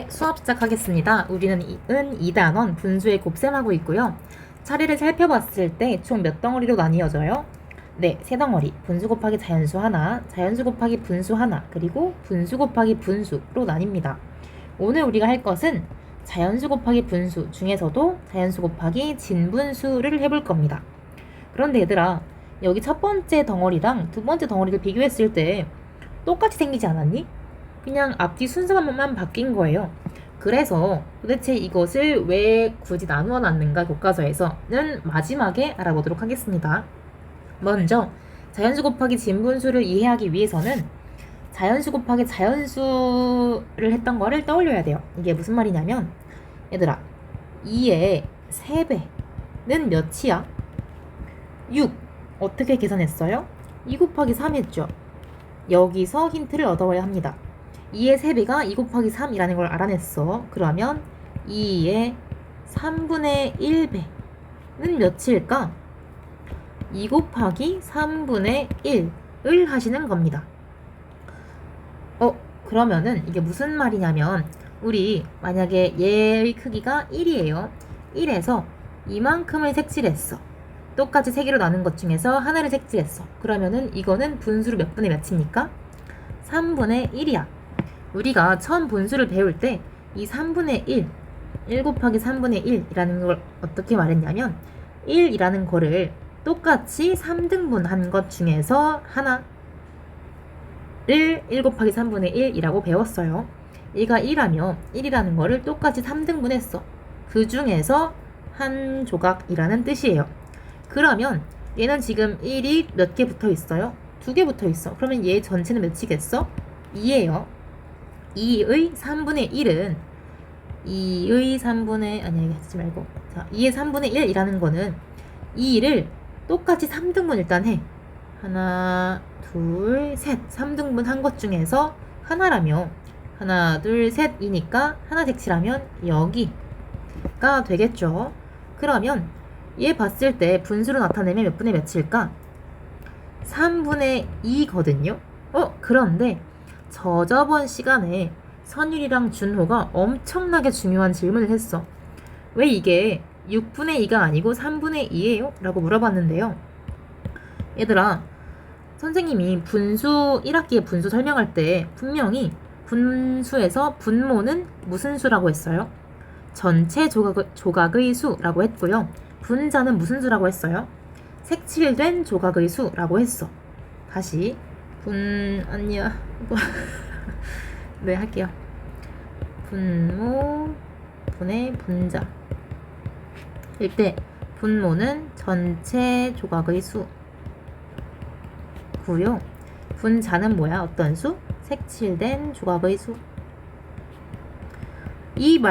수업 시작하겠습니다. 우리는 2단원 분수의 곱셈하고 있고요. 차례를 살펴봤을 때 총 몇 덩어리로 나뉘어져요? 네, 세 덩어리. 분수 곱하기 자연수 하나, 자연수 곱하기 분수 하나, 그리고 분수 곱하기 분수로 나뉩니다. 오늘 우리가 할 것은 자연수 곱하기 분수 중에서도 자연수 곱하기 진분수를 해볼 겁니다. 그런데 얘들아, 여기 첫 번째 덩어리랑 두 번째 덩어리를 비교했을 때 똑같이 생기지 않았니? 그냥 앞뒤 순서만 바뀐 거예요. 그래서 도대체 이것을 왜 굳이 나누어 놨는가 교과서에서는 마지막에 알아보도록 하겠습니다. 먼저 자연수 곱하기 진분수를 이해하기 위해서는 자연수 곱하기 자연수를 했던 거를 떠올려야 돼요. 이게 무슨 말이냐면 얘들아 2의 3배는 몇이야? 6. 어떻게 계산했어요? 2 곱하기 3 했죠. 여기서 힌트를 얻어야 합니다. 2의 3배가 2 곱하기 3이라는 걸 알아냈어. 그러면 2의 3분의 1배는 몇일까? 2 곱하기 3분의 1을 하시는 겁니다. 그러면은 이게 무슨 말이냐면 우리 만약에 얘의 크기가 1이에요. 1에서 이만큼을 색칠했어. 똑같이 3개로 나눈 것 중에서 하나를 색칠했어. 그러면은 이거는 분수를 몇 분의 몇입니까? 3분의 1이야. 우리가 처음 분수를 배울 때 이 3분의 1 곱하기 3분의 1이라는 걸 어떻게 말했냐면 1이라는 거를 똑같이 3등분 한 것 중에서 하나를 1 곱하기 3분의 1이라고 배웠어요. 얘가 1하면 1이라는 거를 똑같이 3등분 했어. 그 중에서 한 조각이라는 뜻이에요. 그러면 얘는 지금 1이 몇 개 붙어 있어요? 2개 붙어 있어. 그러면 얘 전체는 몇이겠어? 2예요. 2의 3분의 1은 2의 3분의 아니 하지 말고 자 2의 3분의 1이라는 거는 2를 똑같이 3등분 일단 해. 하나 둘 셋 3등분 한 것 중에서 하나라며 하나 둘 셋이니까 하나 색칠하면 여기가 되겠죠. 그러면 얘 봤을 때 분수로 나타내면 몇 분의 몇일까? 3분의 2거든요. 그런데 저번 시간에 선율이랑 준호가 엄청나게 중요한 질문을 했어. 왜 이게 6분의 2가 아니고 3분의 2예요? 라고 물어봤는데요. 얘들아, 선생님이 분수 1학기에 분수 설명할 때 분명히 분수에서 분모는 무슨 수라고 했어요? 전체 조각의 수라고 했고요. 분자는 무슨 수라고 했어요? 색칠된 조각의 수라고 했어. 다시 아니야 네 할게요. 분모 분의 분자 일때 분모는 전체 조각의 수고요. 분자는 뭐야? 어떤 수? 색칠된 조각의 수. 이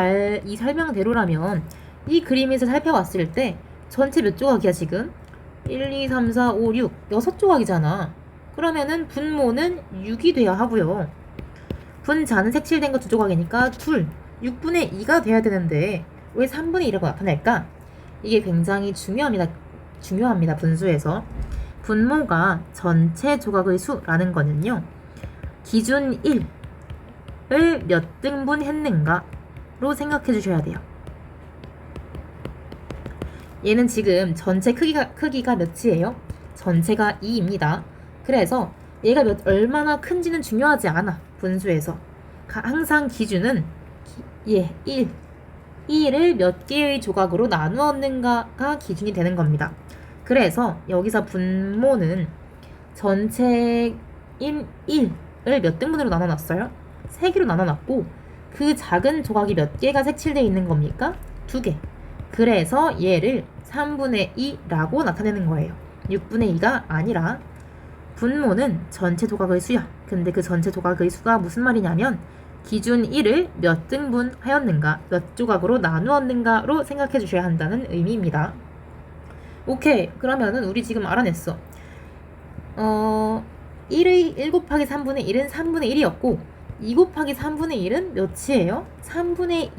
설명대로라면 이 그림에서 살펴봤을 때 전체 몇 조각이야 지금? 1, 2, 3, 4, 5, 6 6조각이잖아. 그러면은 분모는 6이 돼야 하고요. 분자는 색칠된 거 2조각이니까 6분의 2가 돼야 되는데 왜 3분의 2라고 나타낼까? 이게 굉장히 중요합니다. 분수에서. 분모가 전체 조각의 수라는 거는요. 기준 1을 몇 등분 했는가로 생각해 주셔야 돼요. 얘는 지금 전체 크기가 몇이에요? 전체가 2입니다. 그래서 얘가 얼마나 큰지는 중요하지 않아. 분수에서. 항상 기준은 1을 몇 개의 조각으로 나누었는가가 기준이 되는 겁니다. 그래서 여기서 분모는 전체인 1을 몇 등분으로 나눠놨어요? 3개로 나눠놨고 그 작은 조각이 몇 개가 색칠되어 있는 겁니까? 2개. 그래서 얘를 3분의 2라고 나타내는 거예요. 6분의 2가 아니라 분모는 전체 조각의 수야. 근데 그 전체 조각의 수가 무슨 말이냐면 기준 1을 몇 등분 하였는가, 몇 조각으로 나누었는가로 생각해 주셔야 한다는 의미입니다. 오케이. 그러면은 우리 지금 알아냈어. 1 곱하기 3분의 1은 3분의 1이었고 2 곱하기 3분의 1은 몇이에요? 3분의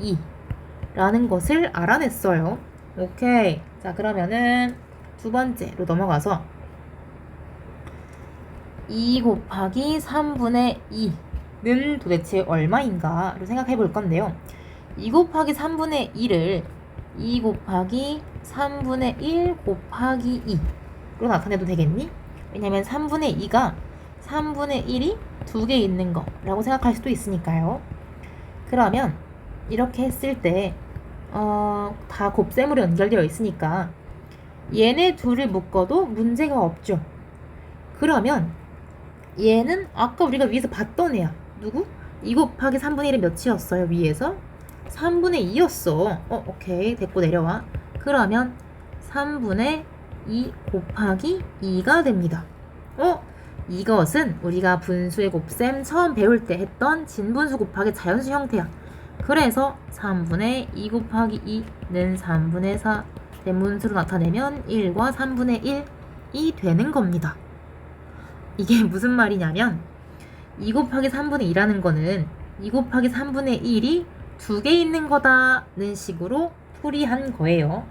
2라는 것을 알아냈어요. 오케이. 자, 그러면은 두 번째로 넘어가서 2 곱하기 3분의 는 도대체 얼마인가를 생각해 볼 건데요. 2 곱하기 3분의 1을 2 곱하기 3분의 1 곱하기 2로 나타내도 되겠니? 왜냐면 3분의 2가 3분의 1이 2개 있는 거라고 생각할 수도 있으니까요. 그러면 이렇게 했을 때 다 곱셈으로 연결되어 있으니까 얘네 둘을 묶어도 문제가 없죠. 그러면 얘는 아까 우리가 위에서 봤던 애야. 누구? 2 곱하기 3분의 1이 몇이었어요? 위에서? 3분의 2였어. 오케이. 됐고 내려와. 그러면 3분의 2 곱하기 2가 됩니다. 이것은 우리가 분수의 곱셈 처음 배울 때 했던 진분수 곱하기 자연수 형태야. 그래서 3분의 2 곱하기 2는 3분의 4 대문수로 나타내면 1과 3분의 1이 되는 겁니다. 이게 무슨 말이냐면 2 곱하기 3분의 2라는 거는 2 곱하기 3분의 1이 2개 있는 거다는 식으로 풀이한 거예요.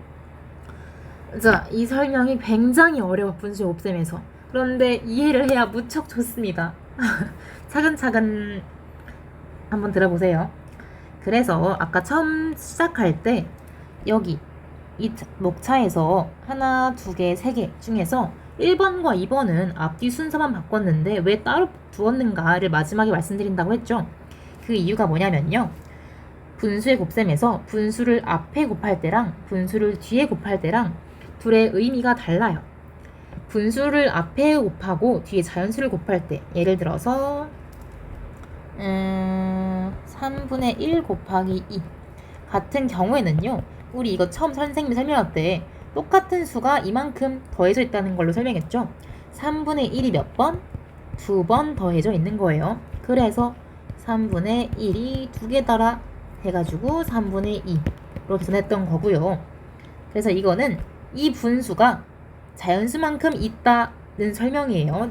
자, 이 설명이 굉장히 어려워, 분수의 곱셈에서. 그런데 이해를 해야 무척 좋습니다. 차근차근 한번 들어보세요. 그래서 아까 처음 시작할 때 여기 이 목차에서 하나, 두 개, 세 개 중에서 1번과 2번은 앞뒤 순서만 바꿨는데 왜 따로 두었는가를 마지막에 말씀드린다고 했죠. 그 이유가 뭐냐면요. 분수의 곱셈에서 분수를 앞에 곱할 때랑 분수를 뒤에 곱할 때랑 둘의 의미가 달라요. 분수를 앞에 곱하고 뒤에 자연수를 곱할 때 예를 들어서 3분의 1 곱하기 2 같은 경우에는요. 우리 이거 처음 선생님이 설명할 때 똑같은 수가 이만큼 더해져 있다는 걸로 설명했죠. 3분의 1이 몇 번? 2번 더해져 있는 거예요. 그래서 3분의 1이 2개 달아 해가지고 3분의 2로 계산했던 거고요. 그래서 이거는 이 분수가 자연수만큼 있다는 설명이에요.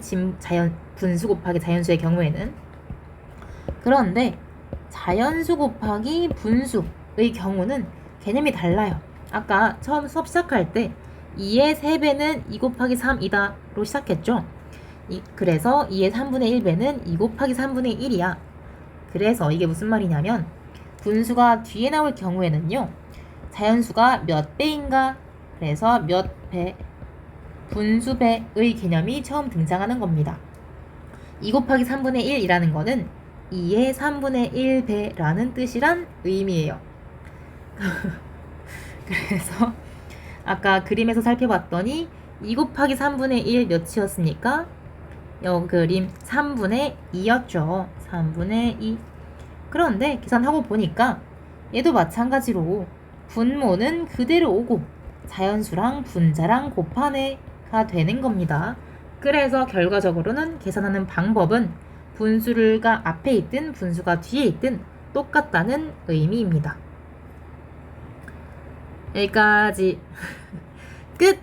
분수 곱하기 자연수의 경우에는. 그런데 자연수 곱하기 분수의 경우는 개념이 달라요. 아까 처음 수업 시작할 때 2의 3배는 2 곱하기 3이다로 시작했죠. 그래서 2의 3분의 1배는 2 곱하기 3분의 1이야. 그래서 이게 무슨 말이냐면 분수가 뒤에 나올 경우에는요. 자연수가 몇 배인가? 그래서 몇 배, 분수배의 개념이 처음 등장하는 겁니다. 2 곱하기 3분의 1이라는 거는 2의 3분의 1배라는 뜻이란 의미예요. 그래서 아까 그림에서 살펴봤더니 2 곱하기 3분의 1 몇이었습니까? 여 그림 3분의 2였죠. 3분의 2. 그런데 계산하고 보니까 얘도 마찬가지로 분모는 그대로 오고 자연수랑 분자랑 곱하네가 되는 겁니다. 그래서 결과적으로는 계산하는 방법은 분수가 앞에 있든 분수가 뒤에 있든 똑같다는 의미입니다. 여기까지 끝!